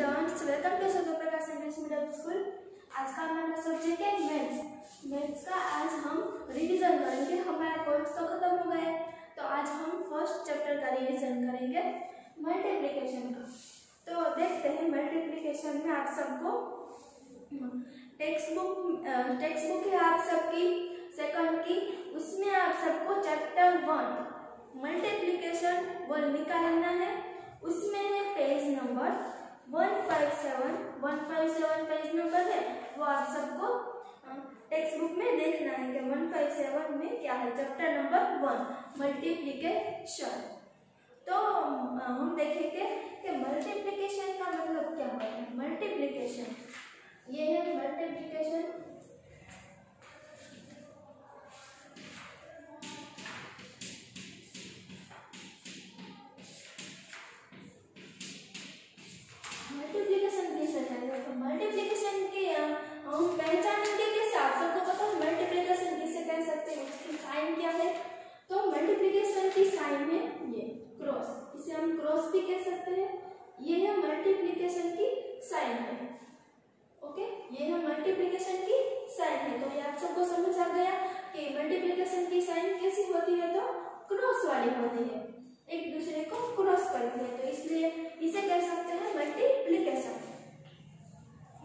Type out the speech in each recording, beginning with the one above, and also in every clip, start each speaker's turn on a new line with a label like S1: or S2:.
S1: Students, welcome to Surya Prakash English medium school. आज का हमारा सब्जेक्ट है मैथ्स। मैथ्स का आज हम रिवीजन करेंगे। हमारा कोर्स तो खत्म हो गया है, तो आज हम फर्स्ट चैप्टर का रिवीजन करेंगे, मल्टीप्लिकेशन का। तो देखते हैं मल्टीप्लिकेशन में आप सबको टेक्स्ट बुक है आप सबकी सेकंड की, उसमें आप सबको चैप्टर 1 मल्टीप्लिकेशन वो निकालना है। उसमें है पेज नंबर 157 पेज नंबर है, वो आप सबको टेक्स्ट बुक में देखना है कि 157 में क्या है, चैप्टर नंबर 1 मल्टीप्लिकेशन। तो हम देखेंगे कि मल्टीप्लिकेशन का मतलब क्या होता है। मल्टीप्लिकेशन ये है मल्टीप्लिकेशन। मल्टीप्लिकेशन किसे कहते हैं? मल्टीप्लिकेशन की हम पहचानेंगे कैसे? आप सबको पता है मल्टीप्लिकेशन किसे कह सकते हैं, उसकी साइन क्या है? तो मल्टीप्लिकेशन की साइन है ये क्रॉस, इसे हम क्रॉस भी कह सकते हैं। ये है मल्टीप्लिकेशन की साइन है। ओके, ये है मल्टीप्लिकेशन की साइन है। तो ये आप सबको समझ आ गया कि मल्टीप्लिकेशन की साइन कैसी होती है, तो क्रॉस वाली होती है, एक दूसरे को क्रॉस करती है, तो इसलिए इसे कह सकते हैं मल्टीप्लिकेशन।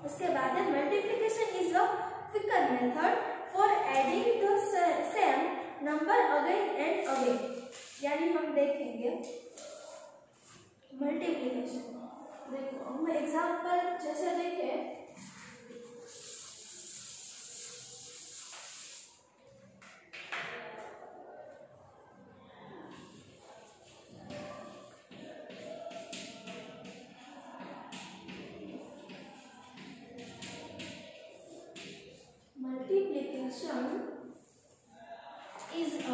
S1: उसके बाद है multiplication is a quicker method for adding the same number again and again. यानी हम देखेंगे मल्टीप्लिकेशन, देखो हम एग्जांपल जैसे देखें, multiplication is a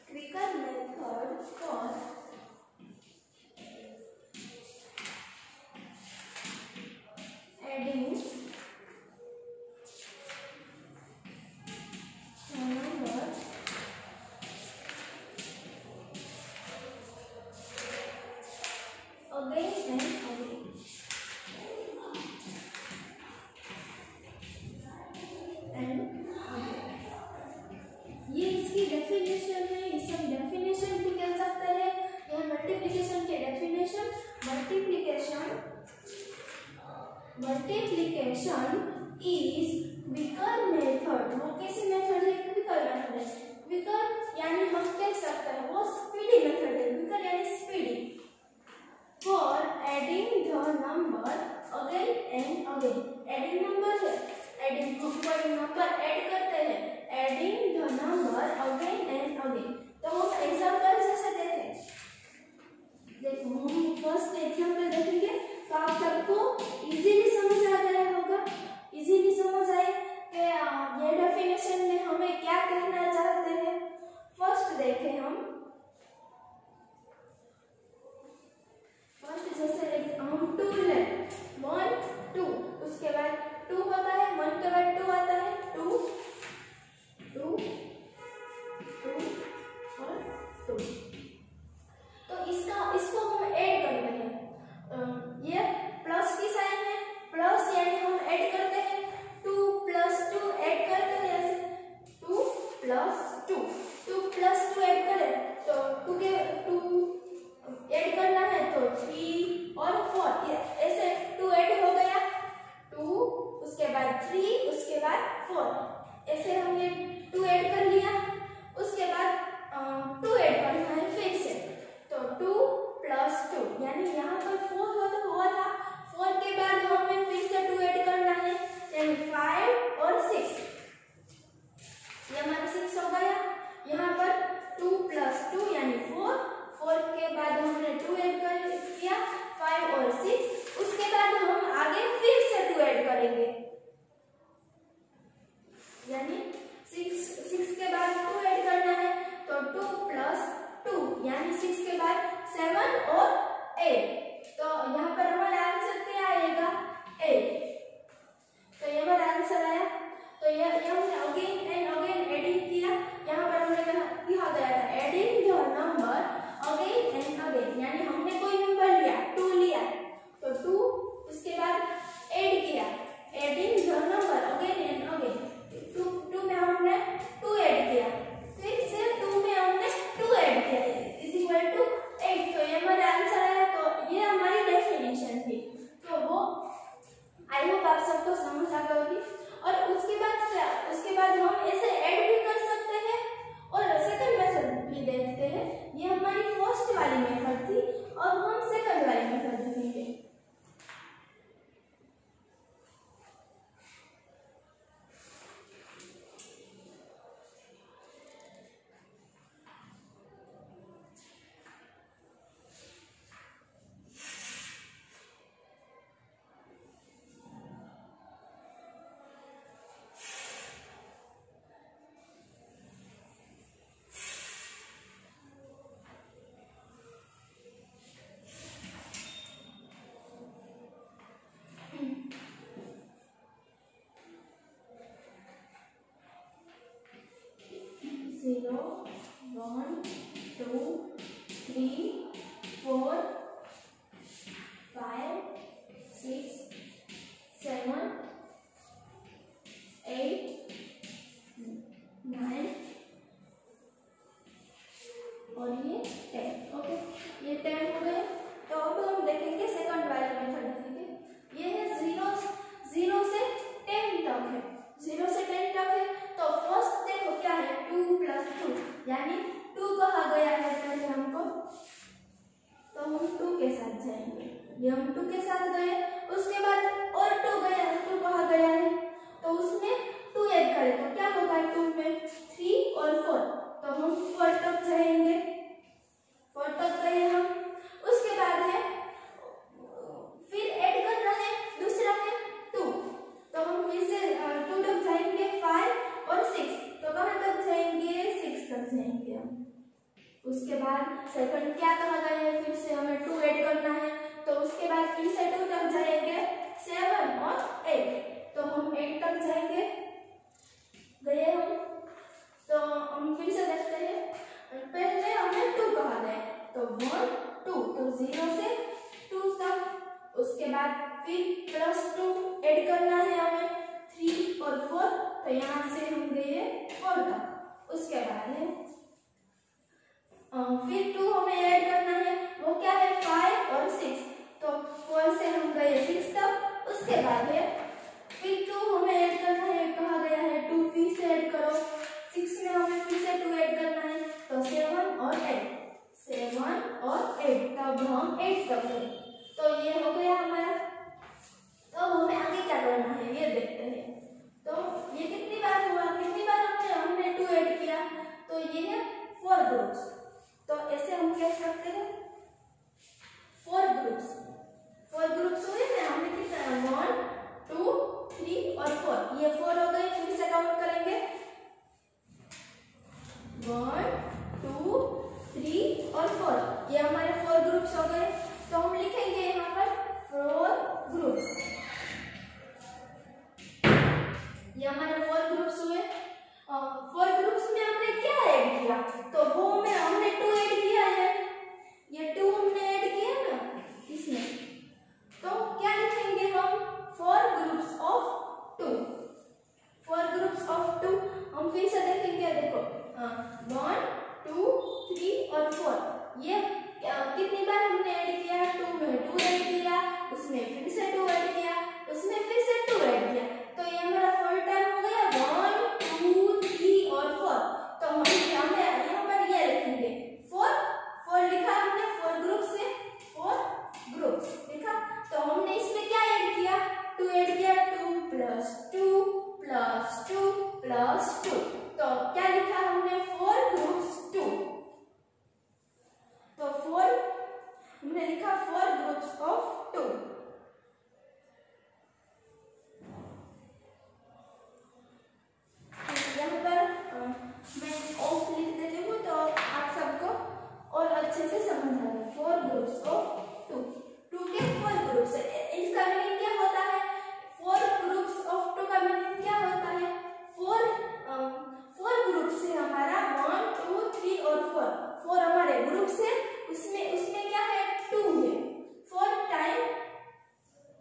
S1: quicker method for adding ये इसकी डेफिनेशन है, इसे हम डेफिनेशन भी कह सकते हैं। यह मल्टीप्लिकेशन के definition, multiplication is quicker method. वो कैसी मेथड है? क्विकर मेथड है। क्विकर यानी हम कह सकते हैं वो स्पीडी मेथड है। क्विकर यानी speedy for adding the number again and again. Adding number है, एडिंग कोई नंबर ऐड करते हैं, adding the number again and again. तो हम एग्जांपल जैसे देखें, देखो हम फर्स्ट एग्जांपल देखेंगे तो आप सबको इजीली समझ आ गया होगा, इजीली समझ आए कि ये डेफिनेशन में हमें क्या कहना चाहते हैं। फर्स्ट देखें हम, फर्स्ट जैसे हम 2 ले 1 2, उसके बाद 2 होता है, 1 के बाद 2 आता है, 2 2 2 और 2। तो इसको हम ऐड करते हैं। ये प्लस की साइन है, प्लस यानी हम ऐड करते हैं, 2 + 2 ऐड करते हैं, ऐसे 2 + 2 2 + 2 ऐड करें तो 2 ऐड करना है तो 3 और 4, ऐसे 2 ऐड हो गया, 2 उसके बाद 3 उसके बाद 4, ऐसे हमने 2 ऐड कर लिया। उसके बाद 2 ऐड करना है फिर से, तो 2 + 2 यानी यहाँ पर 4 हुआ था, 4 के बाद हमें फिर से 2 ऐड करना है, यानी 5 और 6, ये हमारा 6 हो गया। यहाँ पर 2 + 2 यानी 4, 4 के बाद हमने 2 ऐड कर किया, 5 और 6, उसके बाद हम आगे फिर से 2 ऐड करेंगे, यानी 6 के 0 1 2 3 4 5 6 7 8 9 और ये 10। ओके, ये 10 हो गए। तो अब हम देखेंगे सेकंड वाले मेथड देखेंगे। ये है 0 से 10 तक है, 0 से 10 तक है। तो फर्स्ट देखो क्या है 2 + 2 यानी 2 कहा गया है पहले हमको, तो हम 2 के साथ जाएंगे। ये हम 2 के साथ गए, उसके बाद और 2 गया, 2 कहा गया है तो उसमें 2 ऐड करें तो क्या होगा 2 में 3 और 4, तो हम 4 तक जाएंगे। 4 तक गए हम, उसके बाद है फिर ऐड करना है, दूसरा है 2, तो हम फिर से 2 तक जाएंगे, 5 और 6, तो कहाँ तक जाएंगे 6 तक जाएंगे हम। उसके बाद सेकंड क्या कहा गया है, फिर से हमें 2 ऐड करना है, तो उसके बाद फिर से 2 तक जाएंगे, 7 और 8, तो हम 8 तक जाएंगे। गए हम, तो हम फिर से देखते हैं, पहले हमें 2 कहा गया, तो 1 2, तो 0 से 2 तक। उसके बाद फिर +2 ऐड करना है हमें, 3 और 4, तो यहाँ से हम गए 4 तक। उसके बाद है फिर 2 हमें ऐड करना है, वो क्या है 5 और 6, तो 4 से हम गए 6 तक। उसके बाद है फिर 2 हमें ऐड करना है, कहा गया है 2 फिर से ऐड करो, 6 में हमें फिर से 2 ऐड करना है, तो 7 और 8, 7 और 8, तब हम 8 तक गए। तो ये हो गया हमारा। तो हमें आगे क्या करना है ये देखते हैं। तो ये कितनी बार हुआ, कितनी बार हमने 2 ऐड किया, तो ये है 4 ग्रुप्स। तो ऐसे हम कह सकते हैं 4 ग्रुप्स, 4 ग्रुप्स हुए ना, हमने कितना 1 2 3 और 4, ये 4 हो गए। फिर से काउंट करेंगे 1 2 3 और 4, ये हमारे 4 ग्रुप्स हो गए। तो हम लिखेंगे यहाँ पर 4 ग्रुप्स, ये हमारे 4 ग्रुप्स हुए। 4 ग्रुप्स में हमने क्या ऐड किया, तो वो में हमने 2 ऐड किया है, ये 2 हमने ऐड किया ना इसमें, तो क्या लिखेंगे हम 4 ग्रुप्स ऑफ 2, 4 ग्रुप्स ऑफ 2। हम फिर से देखेंगे, देखो 1 2 3 और 4, ये कितनी बार हमने ऐड किया, 2 में 2 ऐड किया, उसमें फिर से 2 ऐड किया, उसमें फिर से 2 ऐड किया, तो ये हमारा 4 टाइम हो गया 1 2 3 और 4। तो हम यहाँ पर ये लिखेंगे 4 लिखा हमने, 4 ग्रुप से 4 ग्रुप्स लिखा। तो हमने इसमें क्या ऐड किया, 2 ऐड किया, 2 + 2 + 2 + 2, तो क्या लिखा हमने 4 ग्रुप्स 2, तो 4 हमने लिखा 4 ग्रुप्स ऑफ 2। यहाँ पर मैं ऑफ लिख देती हूँ तो आप सबको और अच्छे से समझ आ जाए। 4 ग्रुप्स ऑफ 2, 2 के 4 ग्रुप्स, इसका मीनिंग क्या होता है, 4 ग्रुप्स ऑफ 2 का मीनिंग क्या होता है, 4 ग्रुप से हमारा 1 2 3 और 4 हमारे ग्रुप से, उसमें क्या है 2 है, 4 टाइम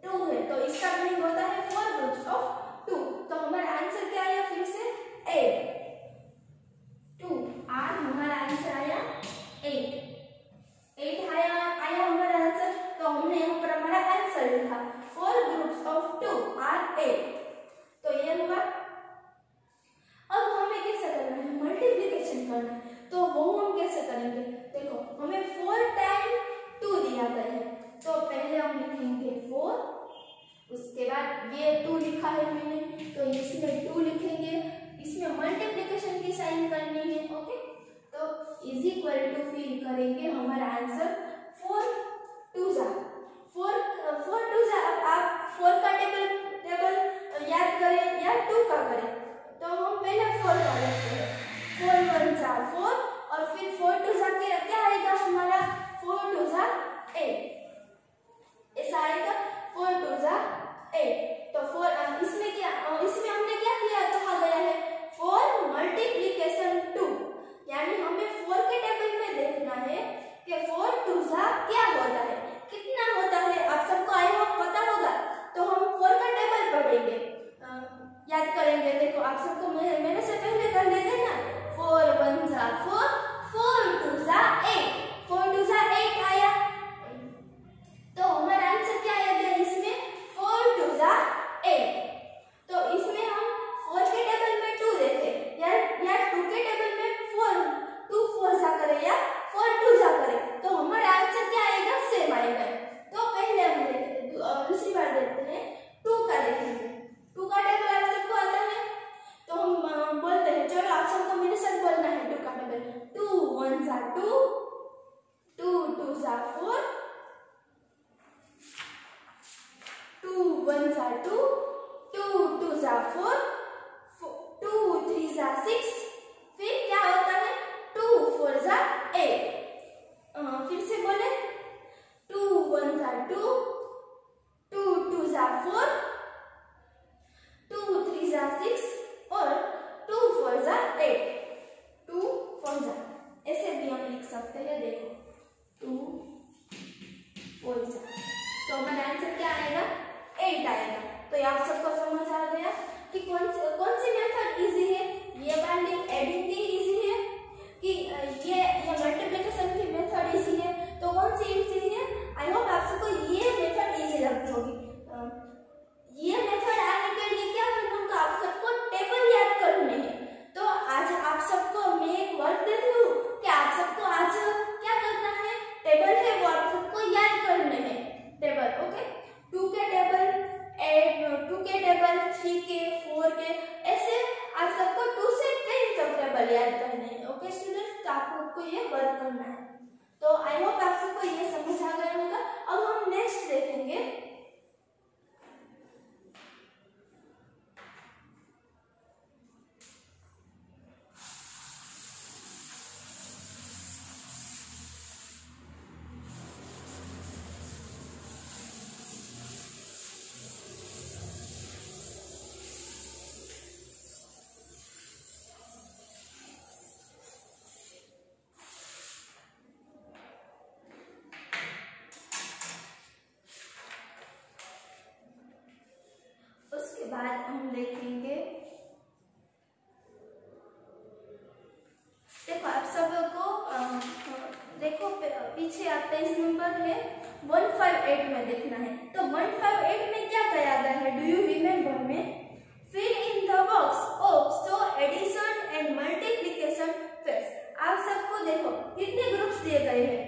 S1: 2 है, तो इसका मीनिंग होता है 4 ग्रुप्स ऑफ 2। तो हमारा आंसर क्या आया, फिर से 8 2 आर, हमारा आंसर आया 8 आया हमारा आंसर। तो हमने यहाँ पर हमारा आंसर लिखा 4 ग्रुप्स ऑफ 2 आर 8, तो ये हुआ। अब हमें कैसे करना है, मल्टीप्लिकेशन करना है, तो वो हम कैसे करेंगे, देखो हमें 4 टाइम 2 दिया गया है, तो पहले हम लिखेंगे 4, उसके बाद ये 2 लिखा है मैंने, तो इसमें 2 लिखेंगे, इसमें मल्टीप्लिकेशन की साइन करनी है। ओके, तो = फिर करेंगे हमारा आंसर 4 2 जा 4 2 जा। अब आप 4 का टेबल याद करें या 2 का करें, तो हम पहले 4 का लेते हैं, 4 1 जा 4 और फिर 4 2 जा के क्या आएगा हमारा 4 2 जा 8, ऐसा आएगा 4 2 जा 8। तो 4 इसमें हमने क्या किया, कहा गया है 4 × 2, याद करेंगे। देखो आप सबको मैंने से पहले कर लेंगे ना, 4 1 जा 4, 4 2 जा 8, 4 2 जा 8 आया। तो हमारा आंसर क्या आएगा इसमें, 4 2 जा 8। तो इसमें हम 4 के टेबल में 2 देखे या 2 के टेबल में 4, 2 4 जा करे या 4 2 जा करे, तो हमारा आंसर क्या आएगा, सेम आएगा। तो पहले हम दूसरी बार देखते हैं, 2 का देखेंगे। 2 का टेबल आप सबको आता है, तो हम बोलते हैं, चलो आप सबको मेरे साथ बोलना है 2 का टेबल। 2 1 जा 2, 2 2 जा 4, 2 1 जा 2, 2 2 जा 4, 2 3 जा 6, फिर क्या होता है 2 4 जा 8। फिर से बोले, 2 1 जा 2, 2 2 जा 4, 2 3 जा 6 और 2 4 जा 8, 2 4 जा, ऐसे भी हम लिख सकते हैं। देखो 2 4 जा, तो हमारा आंसर क्या आएगा, 8 आएगा। तो ये आप सबको समझ आ गया कि कौन सी मेथड इजी है, ये वाली एडिंग की इजी है कि ये मल्टीप्लिकेशन की मेथड इजी है, तो कौन सी इजी है। आई होप आप सबको ये मेथड इजी लगती होगी। ये मेथड आने के लिए क्या करना होगा, आप सबको टेबल याद करने हैं। तो आज आप सबको मैं एक वर्क देती हूँ कि आप सबको आज क्या करना है, टेबल है वो आप सबको याद करने हैं, टेबल। ओके, 2 के टेबल, 2 के टेबल, 3 के, 4 के, ऐसे आप सबको 2 से 10 तक टेबल याद करने हैं। ओके स्टूडेंट्स, तो आपको ये वर्क करना है। तो आई होप आप सबको ये समझ आ गया होगा। अब हम नेक्स्ट देखेंगे, उसके बाद हम देखेंगे, देखो आप सबको देखो पीछे आप पेज नंबर है 158 में देखना है। तो 158 में क्या कहा गया है, डू यू रिमेम्बर में, fill in the box of so addition and multiplication facts. आप सबको देखो कितने ग्रुप्स दिए गए हैं,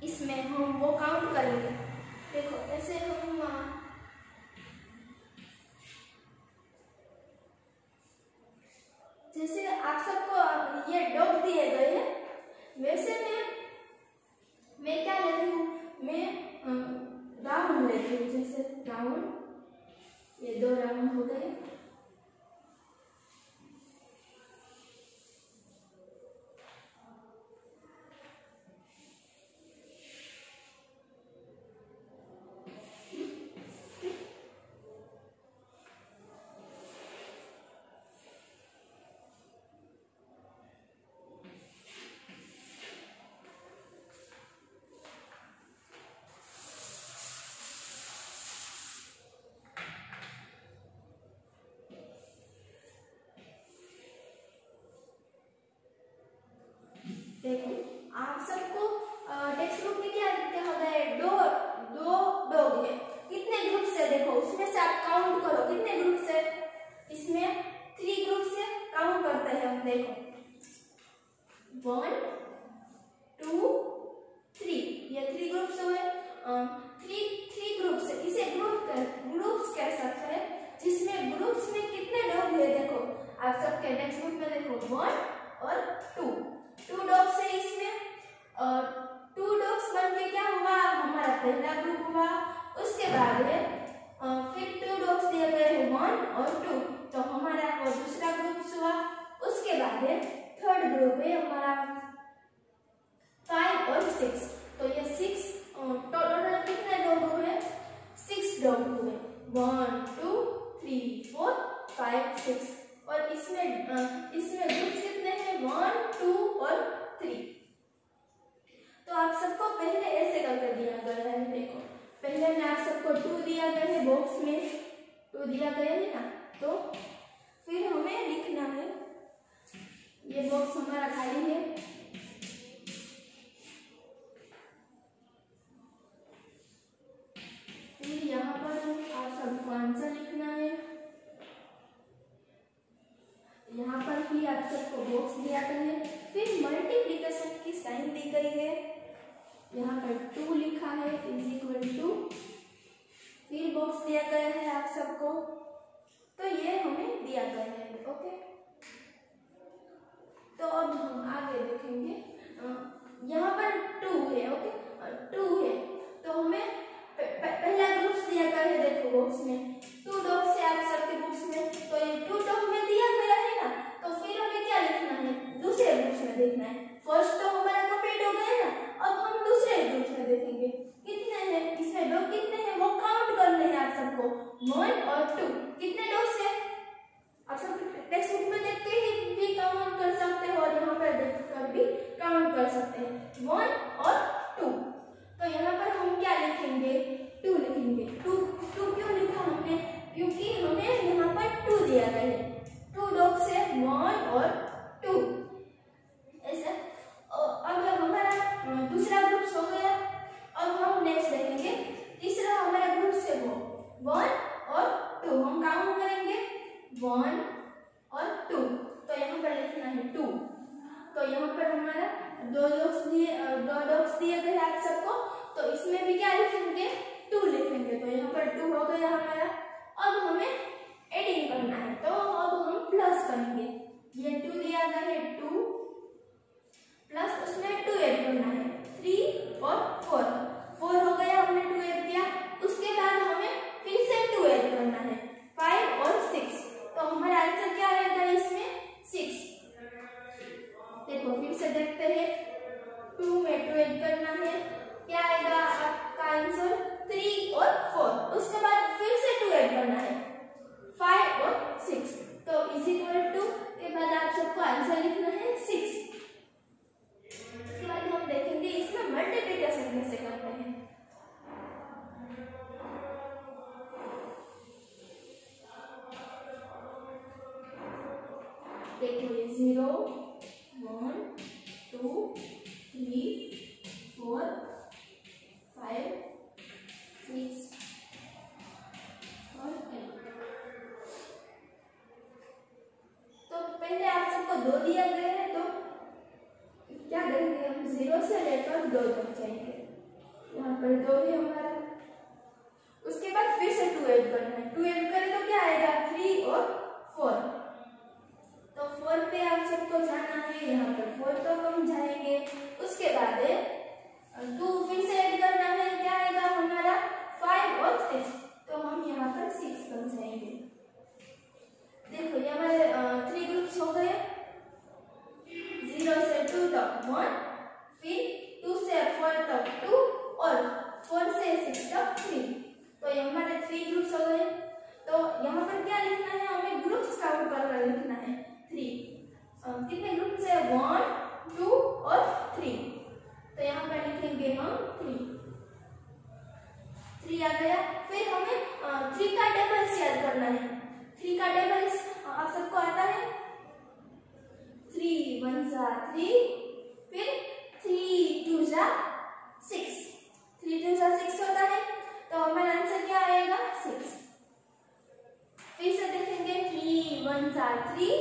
S1: इसमें हम वो काउंट करेंगे। देखो ऐसे हम जैसे आप सबको ये डॉग दिए गए हैं, वैसे मैं क्या लेती हूँ, मैं राउंड लेती हूँ। जैसे राउंड, ये 2 राउंड हो गए। देखो आप सबको टेक्स्ट बुक में क्या लिखते होगा, दो डॉग है, कितने ग्रुप से, देखो उसमें से आप काउंट करो कितने ग्रुप से, इसमें 3 ग्रुप से काउंट करते हैं हम। देखो 1 2 3, ये 3 ग्रुप्स हुए। 3 ग्रुप से, इसे ग्रुप्स कह सकते हैं, जिसमें ग्रुप्स में कितने डॉग है। देखो आप सबके टेक्स्ट बुक में देखो 1 और 2 डॉग्स है इसमें, और 2 डॉग्स बन के क्या हुआ, हमारा पहला ग्रुप हुआ। उसके बाद फिर 2 डॉग्स दिए गए हैं 1 और 2, तो हमारा वो दूसरा ग्रुप हुआ। उसके बाद थर्ड ग्रुप है हमारा 5 और 6, तो ये 6 टोटल कितने डॉग हुए, 6 डॉग हुए। 1 2 3 4 5 6, और इसमें ग्रुप्स कितने हैं, 1 2 और 3। तो आप सबको पहले ऐसे करके दिया गया है। देखो पहले में आप सबको 2 दिया गया है, बॉक्स में 2 दिया गया है ना, तो यहाँ पर भी आप सबको बॉक्स दिया गया है, फिर मल्टीप्लिकेशन की साइन दी गई है, यहाँ पर 2 लिखा है इज इक्वल टू, फिर बॉक्स दिया गया है आप सबको, तो ये हमें दिया गया है। ओके, तो अब हम आगे देखेंगे। यहाँ पर 2 है। ओके, 2 है तो हमें पहला ग्रुप्स दिया गया है, देखो बॉक्स में 2 डॉट्स है आप सबके बुक्स में, तो ये 2 डॉट हमें दिया गया है ना, तो फिर हमें क्या लिखना है, दूसरे ग्रुप्स में देखना है। फर्स्ट तो हमारा कंप्लीट हो गया ना, अब हम दूसरे ग्रुप्स में देखेंगे कितने हैं, इसमें डॉट कितने हैं वो काउंट करने हैं आप सबको, 1 और 2 कितने डॉट्स है आप सब टेक्स्ट बुक में देख के ही भी काउंट कर सकते हो और यहाँ पर देख कर भी काउंट कर सकते हैं, 1 और 2। तो यहाँ पर हम क्या लिखेंगे, 2 लिखेंगे। 2 क्यों लिखा हमने, क्योंकि हमें यहाँ पर 2 दिया गया है, 2 डॉट्स है 1 और 2 ऐसा। अब हमारा दूसरा ग्रुप हो गया। अब हम नेक्स्ट देखेंगे, तीसरा हमारा ग्रुप से वो 1 और 2 हम काउंट करेंगे, 1 और 2, तो यहाँ पर लिखना है 2। तो यहाँ पर हमारा 2 डॉट्स दिए गए आप सबको, तो इसमें भी क्या लिखेंगे, 2 लिखेंगे, तो यहाँ पर 2 हो गया हमारा। अब हमें एडिंग करना है, तो अब हम प्लस करेंगे, ये 2 दिया गया है 2 प्लस उसमें 2 ऐड करना है, 3 और 4 हो गया, हमने 2 ऐड किया, उसके बाद हमें फिर से 2 ऐड करना है, 5 और 6, तो हमारा आंसर क्या आएगा इसमें, 6। देखो फिर से देखते हैं, 2 में 2 ऐड करना है, क्या आएगा आपका आंसर, 3 और 4, उसके बाद फिर से 2 ऐड करना है, 5 और 6, तो इज इक्वल टू के बाद आप सबको आंसर लिखना है 6। इसके बाद हम देखेंगे इसमें मल्टीप्लिकेशन कैसे करते हैं। देखो ये 0 1 2 3 4 5 6 और 8। तो पहले आप सबको 2 दिया गया है, तो क्या करेंगे हम 0 से लेकर 2 तक जाएंगे, यहाँ पर 2 है हमारा, उसके बाद फिर से 2 ऐड करना है, 2 ऐड करें तो क्या आएगा 3 और 4, तो 4 पे आप सबको जाना है, यहाँ पर 4 तो हम जाएंगे, उसके बाद 2 फिर से ऐड करना है, क्या आएगा हमारा 5 और 6, तो हम यहाँ पर 6 तक जाएंगे। देखो ये हमारे 3 ग्रुप्स हो गए, 0 से 2 तक 1, फिर 2 से 4 तक 2 और 4 से 6 तक 3, तो ये हमारे 3 ग्रुप्स हो गए। तो यहाँ पर क्या लिखना है, हमें ग्रुप्स काउंट कर लिखना है 3, कितने ग्रुप्स है 1 2 और 3, तो यहाँ पर लिखेंगे हम 3 आ गया। फिर हमें 3 का टेबल्स याद करना है, 3 का टेबल्स आप सबको आता है, 3 1 जा 3, फिर 3 2 जा 6, 3 2 जा 6 होता है, तो हमारा आंसर क्या आएगा 6। फिर से देखेंगे 3 1 जा 3,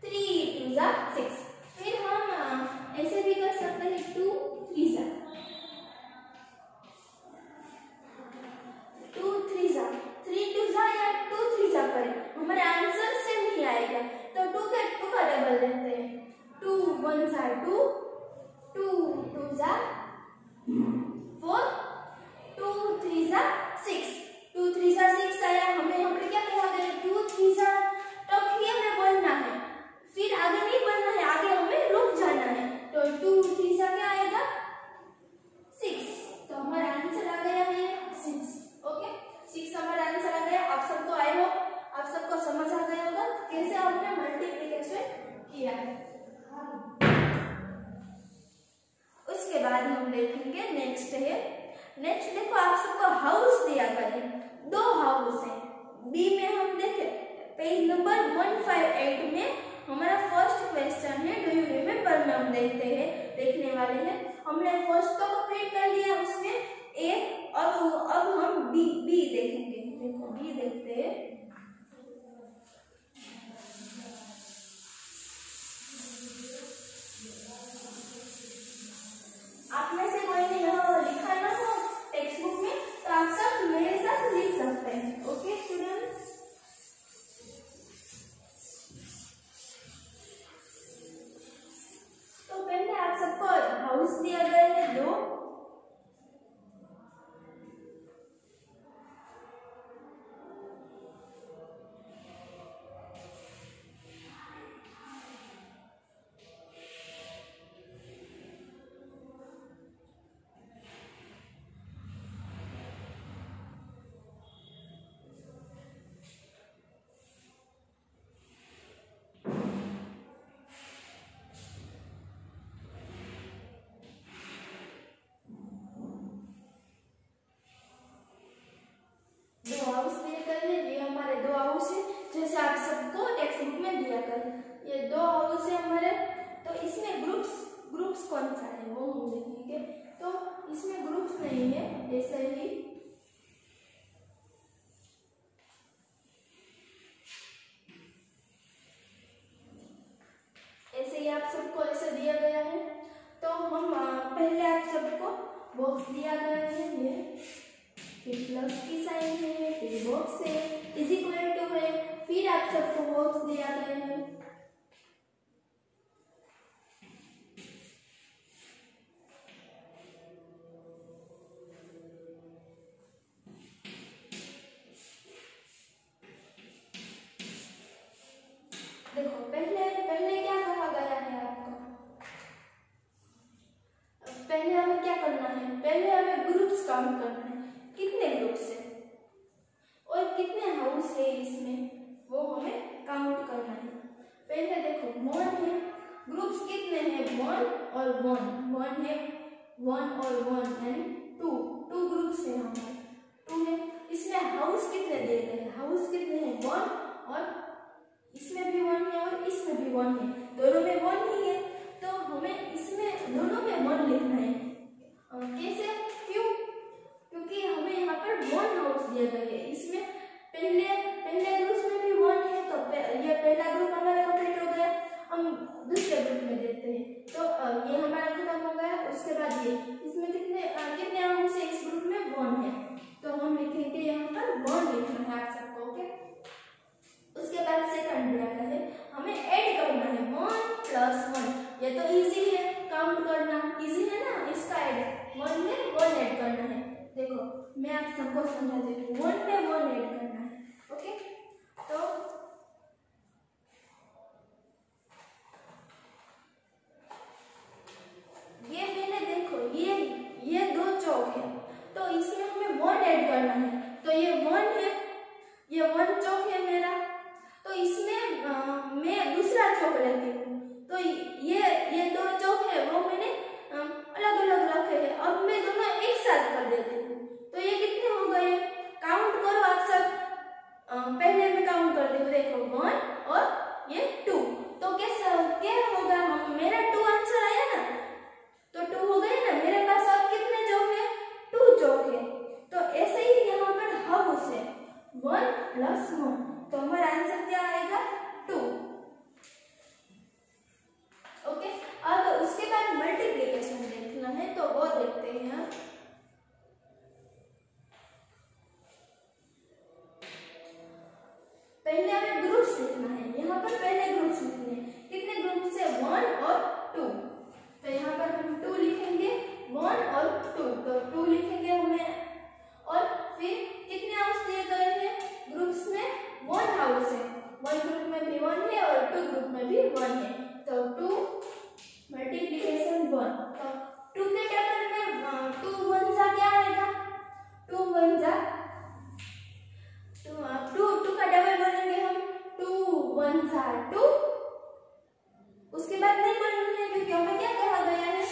S1: 3 2 जा 6, फिर हम ऐसे भी कर सकते हैं 2 3 जा 2 3 जा 3 2 जा या 2 3 जा करें, हमारे आंसर से नहीं आएगा, तो 2 का टेबल लेते हैं, 2 1 जा 2, 2 2 जा 4, 2 3 जा 6, 2 3 जा 6 आया, हमें यहाँ पर क्या कहा गया 2 3 जा, तो ही हमें बोलना है, फिर आगे नहीं बढ़ना है, आगे हमें रुक जाना है, तो 2 3 जा क्या आएगा 6, तो हमारा आंसर आ गया है 6। ओके, 6 हमारा आंसर आ गया। आप सबको आई हो, आप सबको समझ आ गया होगा कैसे हमने मल्टीप्लिकेशन किया है। उसके बाद हम देखेंगे नेक्स्ट है, नेक्स्ट देखो आप सबको हाउस दिया गया है, 2 हाउस है, बी में हम देखे पेज नंबर 158 में हमारा फर्स्ट क्वेश्चन है, डू यू रिमेम्बर में हम देखने वाले हैं। हमने फर्स्ट तो कंप्लीट कर लिया उसमें ए, अब हम बी देखेंगे। देखो बी देखते हैं, टेक्स्ट बुक में दिया गया है। ये 2 हाउस है हमारे, तो इसमें ग्रुप्स कौन सा है वो हम देखेंगे। तो इसमें ग्रुप्स नहीं है, ऐसे ही आप सबको ऐसे दिया गया है। तो हम पहले आप सबको बॉक्स दिया गया है, ये फिर प्लस की साइन है, फिर बॉक्स है, इज इक्वल टू है, फिर आप सबको बॉक्स दिया गया है। देखो पहले क्या कहा गया है आपको, पहले हमें क्या करना है, पहले हमें ग्रुप्स काउंट करना है, कितने ग्रुप्स है और कितने हाउस है इसमें, वो हमें काउंट करना है। पहले देखो 1 है, ग्रुप्स कितने हैं, 1 और 1 है, 1 और 1 यानी 2 ग्रुप्स है हमारे, 2 है। इसमें हाउस कितने दिए गए हैं, हाउस कितने हैं, 1 और इसमें भी 1 है और इसमें भी 1 है, दोनों में 1 ही है। तो हमें इसमें दोनों में 1 लिखना है। कैसे, क्यों, क्योंकि हमें यहाँ पर 1 हाउस दिया गया है। इसमें पहले ग्रुप में भी 1 है, तो ये पहला ग्रुप हमारा कंप्लीट हो गया। हम दूसरे ग्रुप में देते हैं, तो ये हमारा खत्म हो गया। उसके बाद ये इसमें कितने हाउस है, इस ग्रुप में 1 है, तो हम लिखेंगे यहाँ पर 1 लिखना है आप सबको, ओके। उसके बाद सेकंड दिया गया है, हमें ऐड करना है 1 प्लस 1। ये तो इजी है, काउंट करना इजी है ना, इसका ऐड 1 में 1 ऐड करना है। देखो मैं आप सबको समझा देती हूँ, 1 में 1 ऐड करना है, ओके। तो ये मैंने देखो ये 2 चौक है, तो इसमें हमें 1 ऐड करना है। तो ये 1 है, ये 1 चौक है मेरा, तो इसमें मैं दूसरा चौक लेती हूँ। तो ये 2 चौक है वो मैंने अलग अलग रखे हैं, अब मैं दोनों एक साथ कर देती हूँ। तो ये कितने हो गए, काउंट करो आप सब। पहले मैं काउंट करती हूँ, देखो 1 और ये 2, तो क्या होगा, मेरा 2 आंसर आया ना, तो 2 हो गए ना मेरे पास। अब कितने चौक है, 2 चौक है। तो ऐसे ही यहाँ पर हाउस है 1 प्लस 1, तो हमारा आंसर क्या आएगा, 2, ओके। अब उसके बाद मल्टीप्लिकेशन देखना है, तो वो देखते हैं हम। पहले हमें ग्रुप्स लिखना है, यहाँ पर पहले ग्रुप्स लिखने हैं, कितने ग्रुप्स है, 1 और 2। तो यहाँ पर हम 2 लिखेंगे, 1 और 2, तो 2 लिखेंगे हमें। और फिर कितने हाउस दिए गए हैं, ग्रुप्स में 1 हाउस है, 1 ग्रुप में भी 1 है और 2 ग्रुप में भी 1 है, तो 2 मल्टीप्लिकेशन 1। तो 2 के टेबल में 2 1 जा क्या आएगा, 2 1 जा 2 का डबल बोलेंगे हम, 2 1 जा 2। उसके बाद नहीं बोलना है, क्योंकि हमें क्या कहा गया है,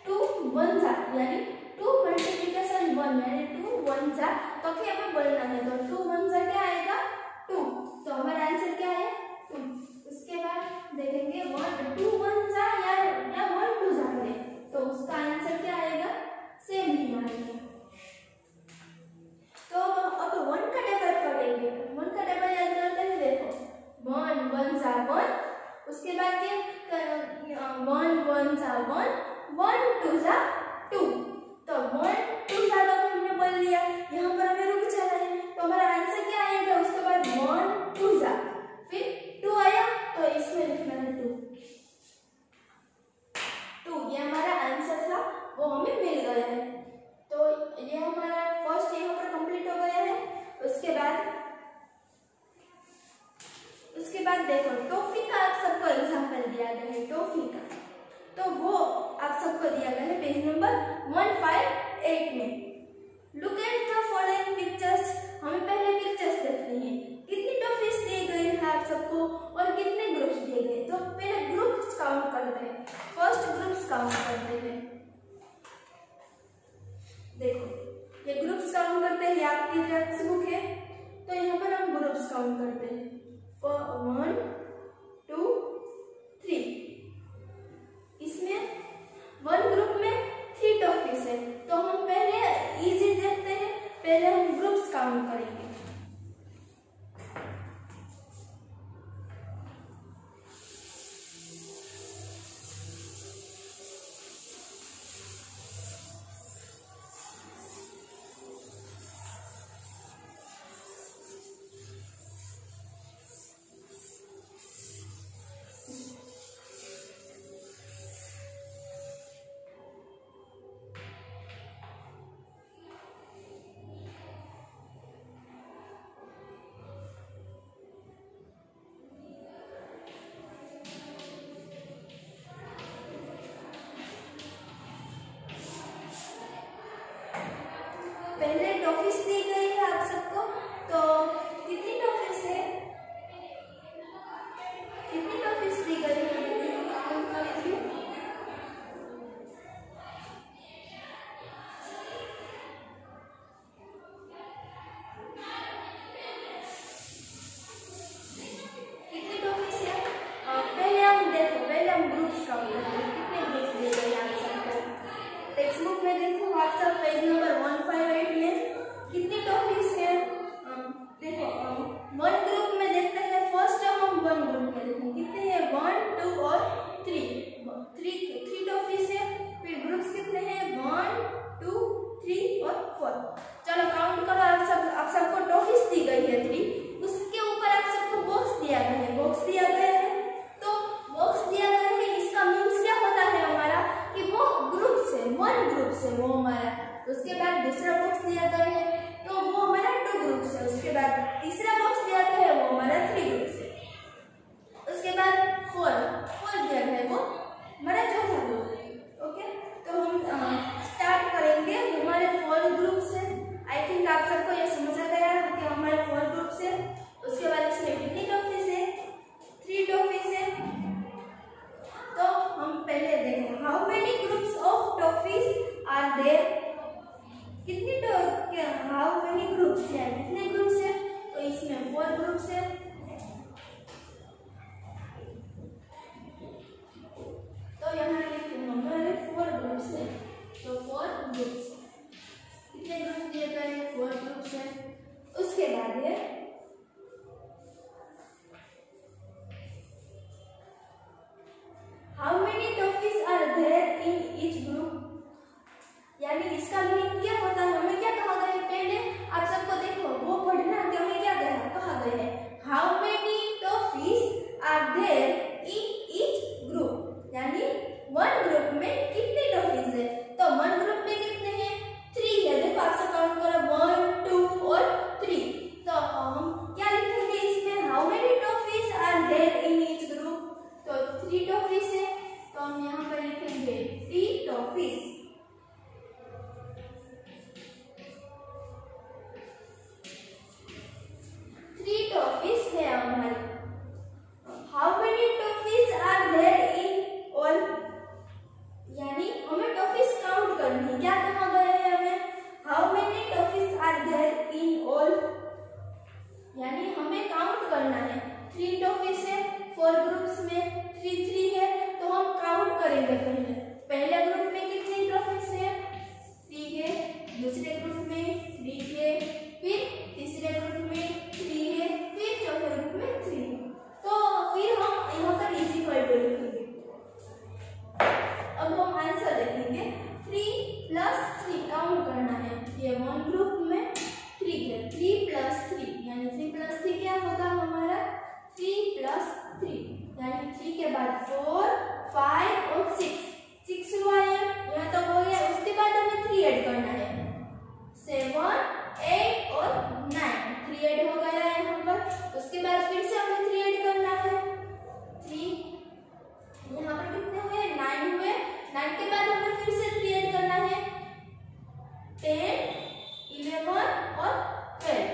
S1: 2 1 जा यानी 2 मल्टीप्लिकेशन 1 यानी 2 1 जा, तो क्या हमें बोलना है। तो 2 1 जा क्या आएगा, 2, तो हमारा आंसर क्या है, 2। उसके बाद देखेंगे 2 1 जा या 1 2 जा ले, तो उसका आंसर क्या आएगा, सेम ही आएगा। तो अब 1 का डबल करेंगे, 1 का डबल याद करते हैं, देखो 1 1 जा 1, उसके बाद ये 1 1 जा 1, 1 2 जा 2, तो 1 2 जा तो हमने बोल लिया, यहाँ पर हमें रुक जाना है, तो हमारा आंसर क्या आएगा, उसके बाद 1 2 जा, फिर 2 आया, तो इसमें लिखना है 2, ये हमारा आंसर था, वो हमें मिल गया है। तो ये हमारा फर्स्ट यहाँ पर कंप्लीट हो गया है। उसके बाद देखो टॉफी का आप सबको एग्जांपल दिया गया है, टॉफी का, तो वो आप सबको दिया गया है पेज नंबर 158 में। Look at the following pictures, हमें पहले पिक्चर्स देखनी है, कितनी टॉफीज दी गई है आप सबको और कितने ग्रुप्स दिए गए। तो पहले ग्रुप्स काउंट करते हैं, फर्स्ट ग्रुप्स काउंट करते हैं। देखो ये ग्रुप्स काउंट करते हैं, आपकी टेक्स्ट बुक है, तो यहाँ पर हम ग्रुप्स काउंट करते हैं, 1 टॉफीज दी गई है आप सबको, तो कितनी टॉफीज है, कितनी टॉफीज दी गई है, काउंट कर लीजिए। कितनी टॉफीज है, पहले हम देखो, पहले हम ग्रुप्स काउंट करते हैं, कितने ग्रुप्स दिए गए आप सबको। टेक्स्ट बुक में देखो आप सब पेज नंबर 158 में कितनी टॉफीज है, देखो वन ग्रुप में देखते हैं। फर्स्ट हम वन ग्रुप में देखो कितने हैं, 1 2 और 3 टॉफीज है। फिर ग्रुप्स कितने हैं, 1 2 3 और 4। चलो काउंट करो आप सबको टॉफीज दी गई है 3, उसके ऊपर आप सबको बॉक्स दिया गया है, बॉक्स दिया गया है। तो बॉक्स दिया गया है, इसका मीन्स क्या होता है हमारा कि वो ग्रुप से, वन ग्रुप से वो हमारा। उसके बाद दूसरा बॉक्स दिया गया है तो वो हमारा 2 ग्रुप से। उसके बाद तीसरा बॉक्स दिया गया है वो हमारा 3 ग्रुप से। उसके बाद 4 दिया गया है वो हमारा चौथा ग्रुप है। ओके, तो हम स्टार्ट करेंगे हमारे 4 ग्रुप से। आई थिंक आप सबको ये समझ आ गया कि हमारे 4 ग्रुप से। उसके बाद इसमें कितनी टॉफीज है, 3 टॉफीज है। तो हम पहले देखें how many groups of toffees are there, कितनी हाउ मेनी ग्रुप्स है, कितने ग्रुप्स है, तो इसमें 4 ग्रुप्स है। तो यहाँ लिखें हमारे 4 ग्रुप्स है, तो 4 ग्रुप्स, कितने ग्रुप्स दिए गए हैं, 4 ग्रुप्स है। उसके बाद है how many toffees are there in each group, यानी इसका मीनिंग क्या होता है, हमें क्या कहा गया है, पहले आप सबको देखो वो पढ़ना कि हमें क्या कहा गया है, how many toffees are there in each group, यानी वन ग्रुप में कितनी टॉफीज है। तो वन ग्रुप में कितने हैं, 3 है। देखो आप सब काउंट करो 1 2 और 3। तो हम क्या लिखेंगे इसमें, how many toffees are there in each group, तो 3 टॉफीज है। तो हम यहाँ पर लिखेंगे 3 टॉफीज। टॉफीज है हमारी। How many toffees are there in all, यानी हमें टॉफीज काउंट करनी है। क्या कहा गया है हमें, how many toffees are there in all, यानी हमें काउंट करना है। 3 टॉफीज है 4 ग्रुप्स में, 3 है, तो हम काउंट करेंगे। पहले ग्रुप में कितनी टॉफीज है, 3 है। दूसरे ग्रुप में 3 है, फिर तीसरे ग्रुप में 3 है, फिर चौथे ग्रुप में 3 है। तो फिर हम यहाँ पर इक्वल टू लिखेंगे। अब हम आंसर देखेंगे, 3 + 3 काउंट करना है। ये 1 ग्रुप में 3 है, 3 + 3 यानी 3 + 3 क्या होगा हमारा, 3 + 3 यानी 3 के बाद 4 5 और 6 हुआ है, यहाँ तो हो गया। उसके बाद हमें 3 ऐड करना है, 7 8 और 9, 3 ऐड हो गया है यहाँ पर। उसके बाद फिर से हमें 3 ऐड करना है, 3 यहाँ पर कितने हुए, 9 हुए। 9 के बाद हमें फिर से 3 ऐड करना है, 10 11 और 12।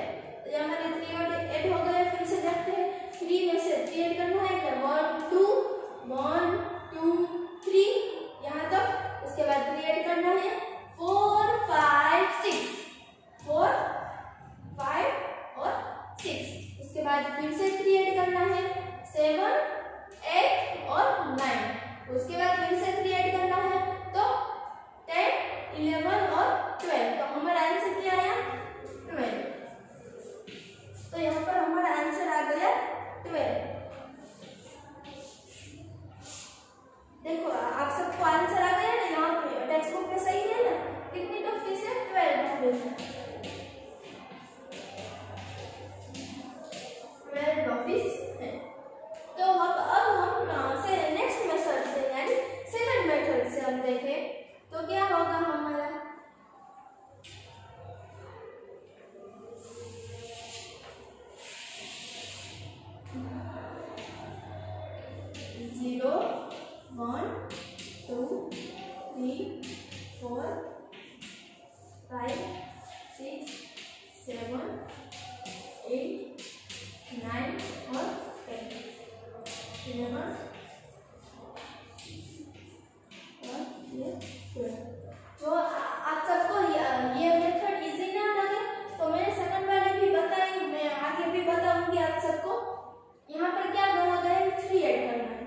S1: तो यहाँ हमारे 3 ऐड हो गए। फिर से देखते हैं, 3 में से 3 ऐड करना है, 1 2 1 2 3 यहाँ तक। उसके बाद 3 ऐड करना है, 4 5 6 4 5 और 6। उसके बाद फिर से 3 ऐड करना है, 7 8 और 9। उसके बाद फिर से 3 ऐड करना है, तो 10 11 और 12। तो हमारा आंसर क्या आया, 12। तो यहाँ पर हमारा आंसर आ गया 12। देखो 11 और ये 12। जो आप सबको ये मेथड इजी ना लगे तो मैंने सेकंड वाले भी बताई, मैं आगे भी बताऊंगी आप सबको। यहाँ पर क्या करना है, 3 ऐड करना है।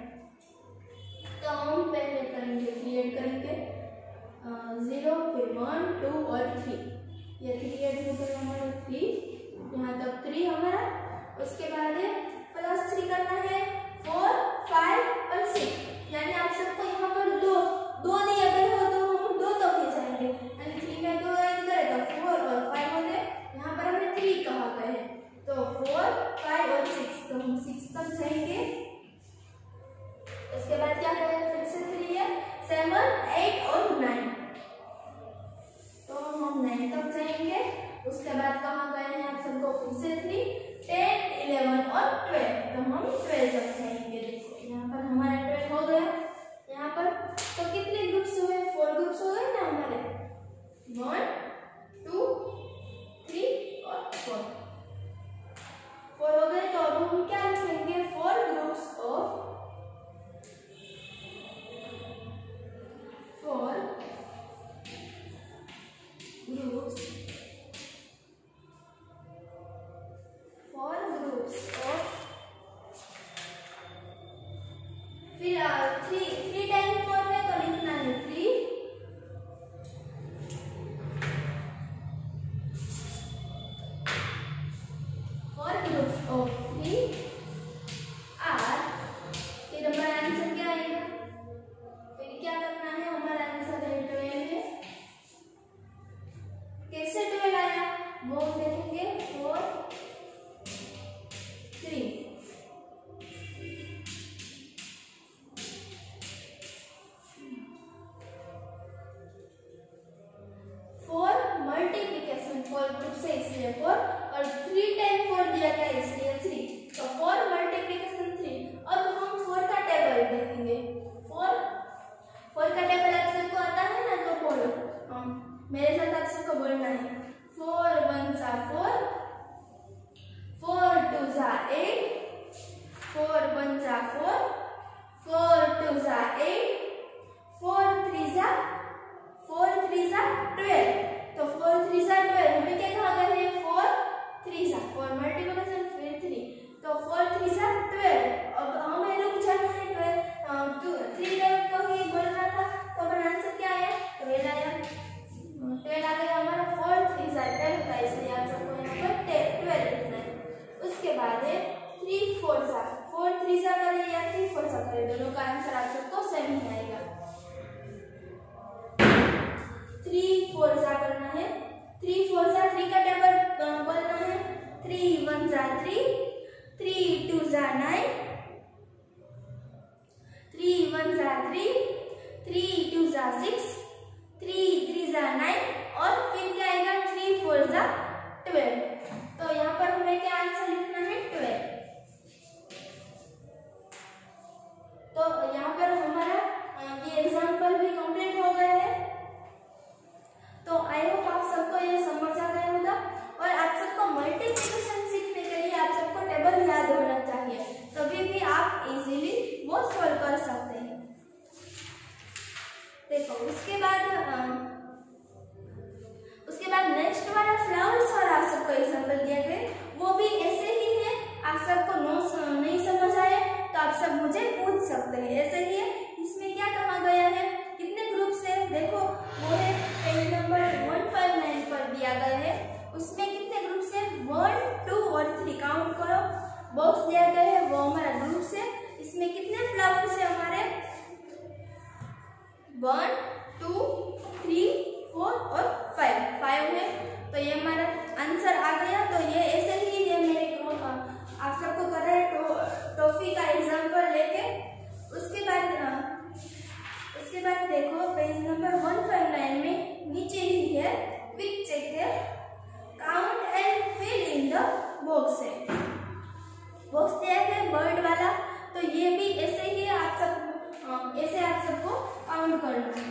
S1: तो हम पहले करेंगे 3 ऐड करेंगे, 0 फिर 1 2 और 3। ये 3 ऐड हो गया हमारा 3, यहाँ तक 3 हमारा। उसके बाद प्लस 3 करना है 4 5 और 6। यानी आप सबको यहाँ पर दो दिया गया हो तो हम 2 तो ले जाएंगे, यानी 3 में 2 ऐड करें तो 4 और 5 हो गए। यहाँ पर हमें 3 कहा गया है तो 4 5 और 6, तो हम 6 तक जाएंगे। उसके बाद क्या करें, फिर से 3 है 7 8 और 9, तो हम 9 तक जाएंगे। उसके बाद कहाँ गए हैं आप सबको, फिर से 3 10 11 और 12, तो हम 12 तक जाएंगे। देखो यहाँ पर हमारा 12 हो गया। यहाँ पर तो कितने ग्रुप्स हुए, 4 ग्रुप्स हो गए ना हमारे, 1 2 3 और 4 हो गए। तो अब हम क्या लिखेंगे, 4 ग्रुप्स ऑफ 4 ग्रुप्स ऑफ, फिर 3 टाइम 4 है तो लिखना है 3 ग्रुप्स ऑफ 3 आर। फिर हमारा आंसर क्या आएगा, फिर क्या करना है, हमारा आंसर है 12। कैसे 12 आया वो हम देखेंगे, 4 3 मल्टीप्लिकेशन 4 ग्रुप से इसलिए 4 और 3 टाइम 4 दिया गया इसलिए 3, तो 4 मल्टीप्लिकेशन 3। अब हम 4 का टेबल देखेंगे। 4 का टेबल आप सबको आता है ना, तो बोलो, मेरे साथ आप सबको बोलना है। 4 1 जा 4, 4 2 जा 8, 4 1 जा 4, 4 2 जा 8, 4 3 जा 12। तो 4 3 जा 12, हमें क्या कहा गया है, 4 3 जा 4 मल्टीप्लिकेशन फिर 3, तो 4 3 जा 12। अब हमें रुक जाना है 3 लेवल को ही बोलना था, तो हमारा आंसर क्या आया, 12 आया। 12 आ गया हमारा, 4 3 जा 12 का, इसलिए आप सबको यहाँ पर 12 लिखना है। उसके बाद है 3 4 जा 4 3 जा करें या 3 4 जा करें, दोनों का आंसर आप सबको सेम ही आएगा। 3 4 जा करना है, 3 4 जा 3 का टेबल बोलना है। 3 1 जा 3, 3 2 जा 9, 3 1 जा 3, 3 2 जा 6, 3 3 जा 9 और फिर क्या आएगा, 3 4 जा 12। तो यहाँ पर हमें क्या आंसर लिखना है, 12। तो यहाँ पर हमारा ये एग्जाम्पल भी कंप्लीट हो गया है। तो आई होप आप सबको ये समझ आ गया होगा, और आप सबको मल्टीप्लिकेशन सीखने के लिए आप सबको टेबल याद होना चाहिए, तभी भी आप इजीली वो सॉल्व कर सकते हैं। देखो उसके बाद नेक्स्ट वाला फ्लावर्स वाला आप सबको एग्जाम्पल दिया गया, वो भी ऐसे ही है। आप सबको नहीं समझ आए तो आप सब मुझे पूछ सकते हैं, ऐसे ही है। इसमें क्या कहा गया है, कितने ग्रुप से, देखो वो है पेज नंबर 159 पर दिया गया है। उसमें कितने ग्रुप से, 1 2 और 3 काउंट करो। बॉक्स दिया गया है वो हमारा ग्रुप से। इसमें कितने फ्लावर्स है हमारे, 1 2 3 4 और 5 है। तो ये हमारा आंसर आ गया। तो ये ऐसे ही है मेरे को आप सबको कर रहे हैं टॉफी का एग्जाम्पल लेके। उसके बाद देखो पेज नंबर 159 में नीचे ही है क्विक चेक है, count and fill in the box है। बॉक्स दिया है बर्ड वाला, तो ये भी ऐसे ही आप सबको काउंट करना है।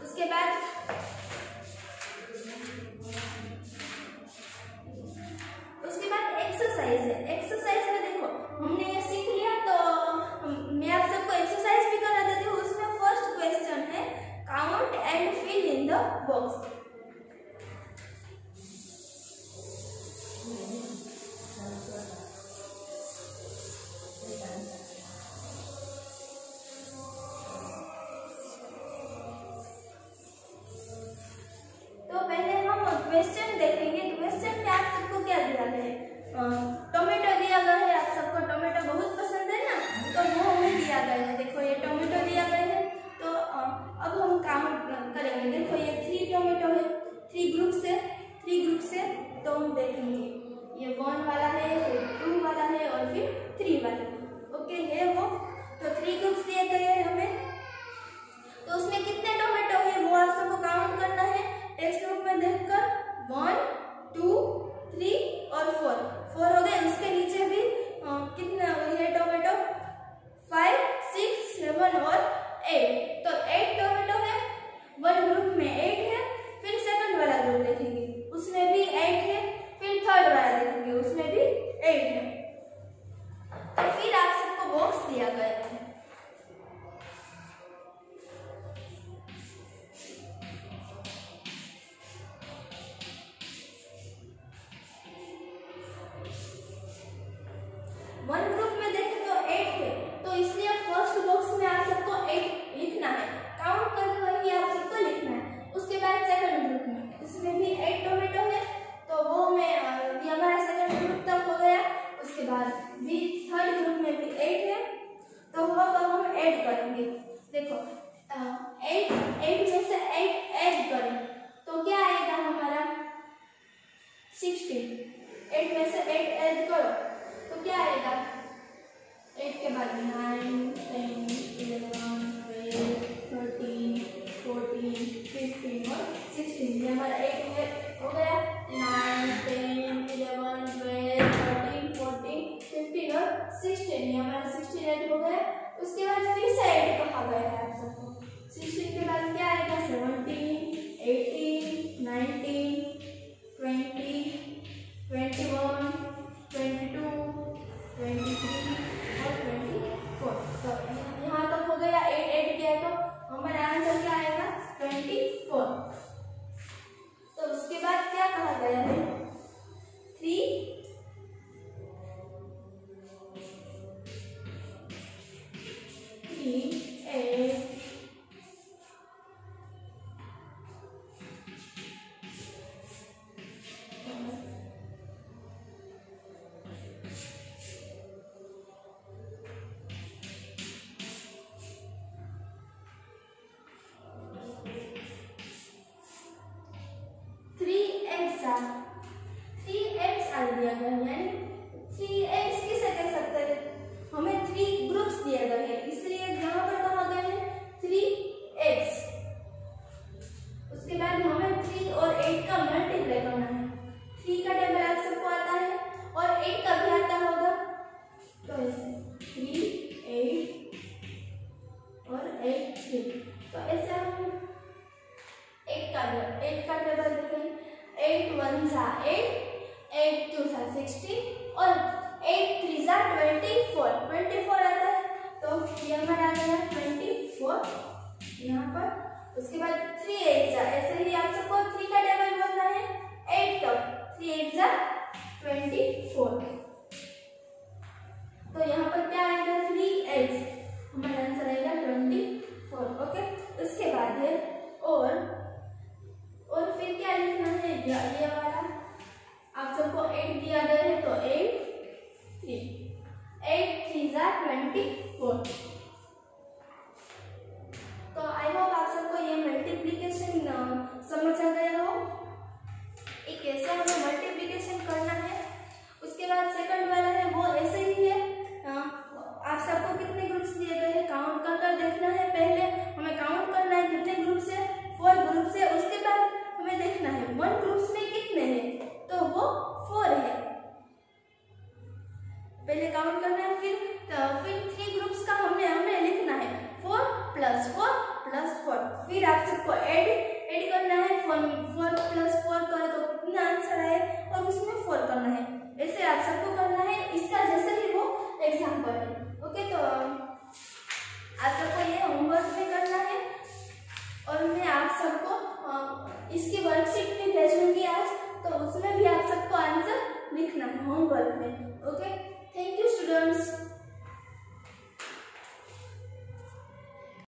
S1: उसके बाद एक्सरसाइज है। एक्सरसाइज में देखो हमने ये सीख लिया, तो ओके है वो। तो 3 ग्रुप्स दिए गए हैं हमें, तो उसमें कितने टोमेटो है वो आप सबको काउंट करना है टेक्स्ट बुक में देखकर। 1 2 3 और 4 हो गए। उसके नीचे भी कितना है टोमेटो, 5 6 7 और 8। तो 8 टोमेटो है, 1 ग्रुप में 8 है। फिर सेकंड वाला ग्रुप देखेंगे उसमें भी 8 है, फिर थर्ड वाला देखेंगे उसमें भी 8 है। तो फिर आप सबको बॉक्स दिया गया है। वन ग्रुप में देखें तो 8 है, तो इसलिए फर्स्ट बॉक्स में आप सबको 8 लिखना है, काउंट करके वही आप सबको लिखना है। उसके बाद सेकंड ग्रुप में इसमें भी 8 टोमेटो है, तो वो में ये हमारा सेकंड ग्रुप तक हो गया। उसके बाद भी थर्ड ग्रुप में भी 8 है, तो वो तो हम ऐड करेंगे। देखो 8 में से 8 ऐड करें तो क्या आएगा हमारा 16। 8 में से 8 ऐड करो तो क्या आएगा, 8 के बाद 9 10 11 12 13 14 15 और 16। ये हमारा 8 हो गया। 9 10 11 12 13 14 15 और 16, ये हमारा 16 ऐड हो गया। उसके बाद फिर से 8 कहा गया है आप सबको। 16 के बाद क्या आएगा 17 18 19 20 21 22 23 और 24। तो यहाँ तक हो गया। 8 ऐड किया तो हमारा आंसर क्या आएगा 24। तो उसके बाद क्या कहा गया है 3 8 3 eggs आ दिया गया है, यानी 3 eggs किसे कह सकते हैं, हमें 3 ग्रुप्स दिए गए हैं, इसलिए यहाँ पर कहा गया है 3 eggs। उसके बाद हमें 3 और 8 का मल्टीप्लाई करना है। 3 का टेबल आप सबको आता है और 8 का भी आता होगा, तो ऐसे 3 8 और 8 3। तो ऐसे हम 8 का टेबल देखेंगे। 8 1 जा 8 8 2 जा 16 और 8 3 जा 24 आता है, तो ये हमारा आ गया 24 यहाँ पर। उसके बाद 3 8 जा, ऐसे ही आप सब